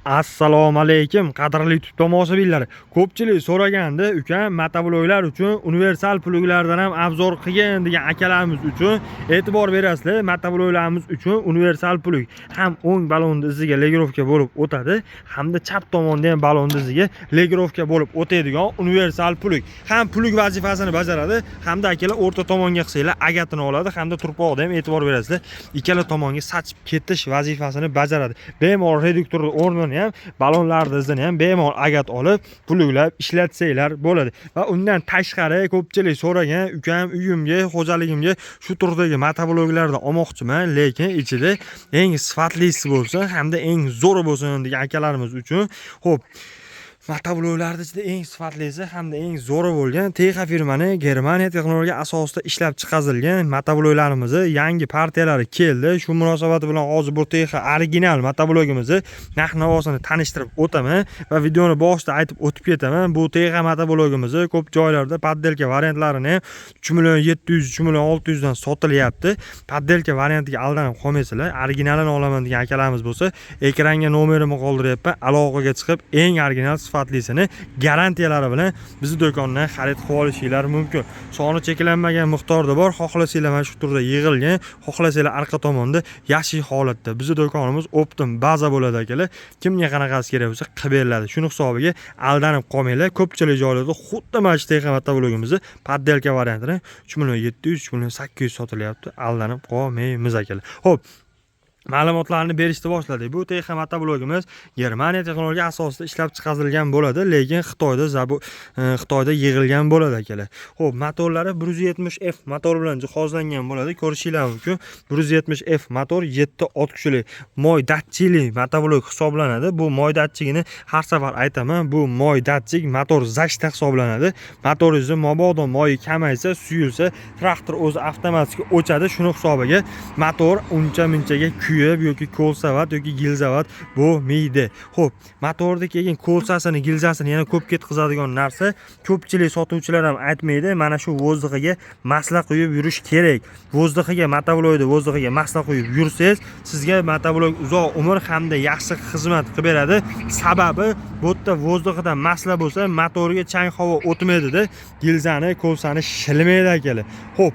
Assalomu alaykum qadrli YouTube tomoshabinlari. Ko'pchilik so'raganda, ukam motobloklar uchun universal pluglardan ham obzor qilgan degan akalarimiz uchun e'tibor berasizlar. Motobloklarimiz uchun universal plug ham o'ng balonni iziga legirovka bo'lib o'tadi, hamda chap tomonda ham balonni iziga legirovka bo'lib o'tadigan universal plug. Ham plug vazifasini bajaradi, hamda akalar o'rta tomonga qilsanglar agatini oladi, hamda turpoqda ham e'tibor berasizlar. Ikkala tomonga sachib ketish vazifasini bajaradi. Bemalol reduktor o'rnini ham balonlarni izini ham bemalol agat olib pluglab ishlatsanglar bo'ladi. Va undan tashqari ko'pchilik so'ragan, ukam uyimga, xo'jaligimga shu turdagi motobloklardan olmoqchiman, lekin ichida eng sifatlisi bo'lsin hamda eng zo'ri bo'lsin degan akalarimiz uchun xo'p, motobloklarning ichida eng sifatlisi hamda eng zo'ri bo'lgan Texa firmani Germaniya texnologiya asosida ishlab chiqarilgan motobloklarimizni yangi partiyalari keldi. Shu munosabat bilan hozir bu Texa original motoblogimizni narx-navosini tanishtirib o'taman va videoni boshida aytib o'tib ketaman. Bu Texa motoblogimizni ko'p joylarda paddelka variantlarini 3.700.000, 3.600.000 dan sotilyapti. Paddelka variantiga aldanib qolmaysizlar. Originalini olaman degan akalarimiz bo'lsa, ekranga nomerimni qoldiryapman. Aloqaga chiqib eng original sifatlisini garantiyalari bilan bizni do'kondan xarid qilib olishinglar mumkin. Soni cheklanmagan miqdorda bor. Xohlasanglar mana shu turda yig'ilgan, xohlasanglar arqa tomonda yashil holatda. Bizni do'konimiz optim baza bo'ladi akalar. Kimga qanaqasi kerak bo'lsa qilib beriladi. Shuni hisobiga aldanib qolmanglar. Ko'pchilik joylarda xuddi mana shu Texa motoblogimizni paddelka variantini 3.700.000, 3.800.000 sotilyapti. Aldanib qolmaymiz akalar. Xo'p, ma'lumotlarni berishni boshladik. Bu Texa motoblogimiz Germaniya texnologiya asosida ishlab chiqarilgan bo'ladi, lekin Xitoyda yig'ilgan bo'ladi akalar. Xo'p, motorlari 170F motor bilan jihozlangan bo'ladi. Ko'rishinglar mumkin. 170F motor 7 ot kuchli moy datchikli motoblok hisoblanadi. Bu moy datchigini har safar aytaman, bu moy datchik motor zashta hisoblanadi. Motoringizni mabodo moyi kamaysa, suyulsa, traktor o'zi avtomatik o'chadi. Shuni hisobiga motor uncha-munchaga kuyib yoki ko'lsavat yoki gilzavat bo'lmaydi. Xo'p, motorda kelgan ko'lsasini, gilzasini yana ko'p ketkazadigan narsa ko'pchilik sotuvchilar ham aytmaydi. Mana shu vozdiqiga masla quyib yurish kerak. Vozdiqiga motoblokni vozdiqiga masla quyib yursangiz, sizga motoblok uzoq umr hamda yaxshi xizmat qilib beradi. Sababi bu yerda vozdiqidan masla bo'lsa, motorga chang havo o'tmaydi-da, gilzani, ko'lsani shilmaydi akalar. Xo'p,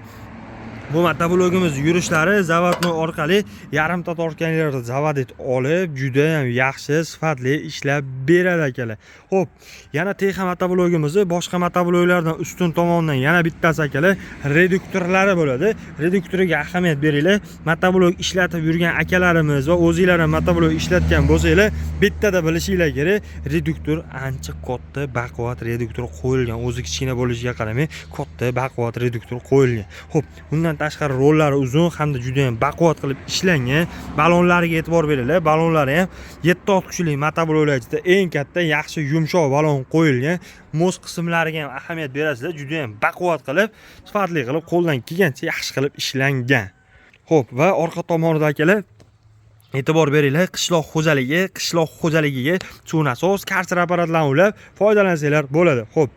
bu motoblogimiz yurishlari zavodnoy orqali yarimta tortganlarda zavodit olib, juda ham yaxshi, sifatli ishlab beradi akalar. Xo'p, yana Texa motoblogimizni boshqa motobloglardan ustun tomondan yana bittasi akalar, reduktorlari bo'ladi. Reduktoriga ahamiyat beringlar. Motoblog ishlatib yurgan akalarimiz va o'zingizlar ham motoblog ishlatgan bo'lsanglar, bittada bilishinglar kerak, reduktor ancha katta, baquvvat reduktor qo'yilgan. O'zi kichkina bo'lishiga qaramay, katta, baquvvat reduktor qo'yilgan. Xo'p, bundan tashqari rollari uzun hamda juda ham baquvvat qilib ishlangan. Balonlariga e'tibor beringlar. Balonlari ham 7 ot kuchli motobloklar ichida eng katta, yaxshi, yumshoq balon qo'yilgan. Mos qismlariga ham ahamiyat berasizlar. Juda ham baquvvat qilib, sifatli qilib, qo'ldan kelgancha yaxshi qilib ishlangan. Xo'p, va orqa tomonida akalar e'tibor beringlar, qishloq xo'jaligiga suv nasos, karsir apparatlarni ulab foydalansanglar bo'ladi. Xo'p,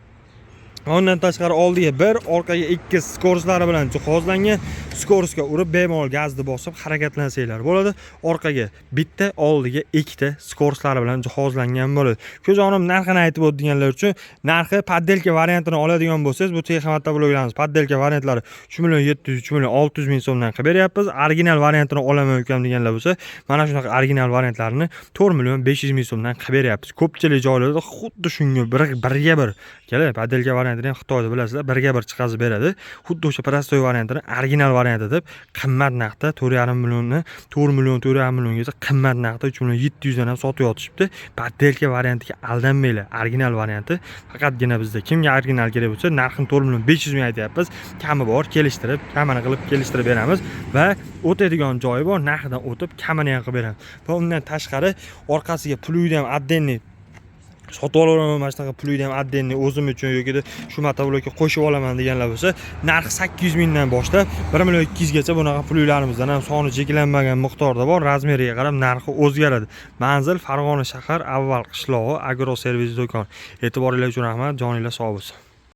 ondan tashqari oldiga 1, orqaga 2 skorslari bilan jihozlangan. Skorsga urib bemalol gazni bosib harakatlanansanglar bo'ladi. Orqaga bitta, oldiga 2 skorslari bilan jihozlangan bo'ladi. Ko'jonim narxini aytib o'tganlar uchun, narxi paddelka variantini oladigan bo'lsangiz, bu Texa motobloglarimiz paddelka variantlari 3.700.000, 3.600.000 so'mdan qilib beryapmiz. Original variantini olaman ukam deganlar bo'lsa, mana shunaqa original variantlarini 4.500.000 so'mdan qilib beryapmiz. Ko'pchilik joylarda xuddi shunga birga bir kelar. Paddelka variantini ham Xitoyda bilasizlar, birga bir chiqazib beradi. Xuddi o'sha prostoy variantini original variant deb qimmat narxda 4.5 millionni, 4 million, 4.5 milliongacha qimmat narxda 3.700.000 dan ham sotib yotishibdi. Paddelka variantiga aldanmanglar. Original varianti faqatgina bizda. Kimga original kerak bo'lsa, narxini 4.500.000 aytyapmiz. Kami bor, kelishtirib, kamini qilib kelishtirib beramiz va o'tadigan joyi bor, narxidan o'tib kamini ham qilib beramiz. Va undan tashqari orqasiga plugni ham addenni sotib olaman, mana shunaqa plugni ham addenni o'zim uchun yoki shu motoblokka qo'shib olaman deganlar bo'lsa, narxi 800.000 dan boshlab 1.200.000 gacha bunaqa pluglarimizdan ham soni cheklanmagan miqdorda bor. Razmeriga qarab narxi o'zgaradi. Manzil Farg'ona shahar, avval qishlog'i, Agro servis do'kon. E'tiboringiz uchun rahmat. Joninglar sog' bo'lsin.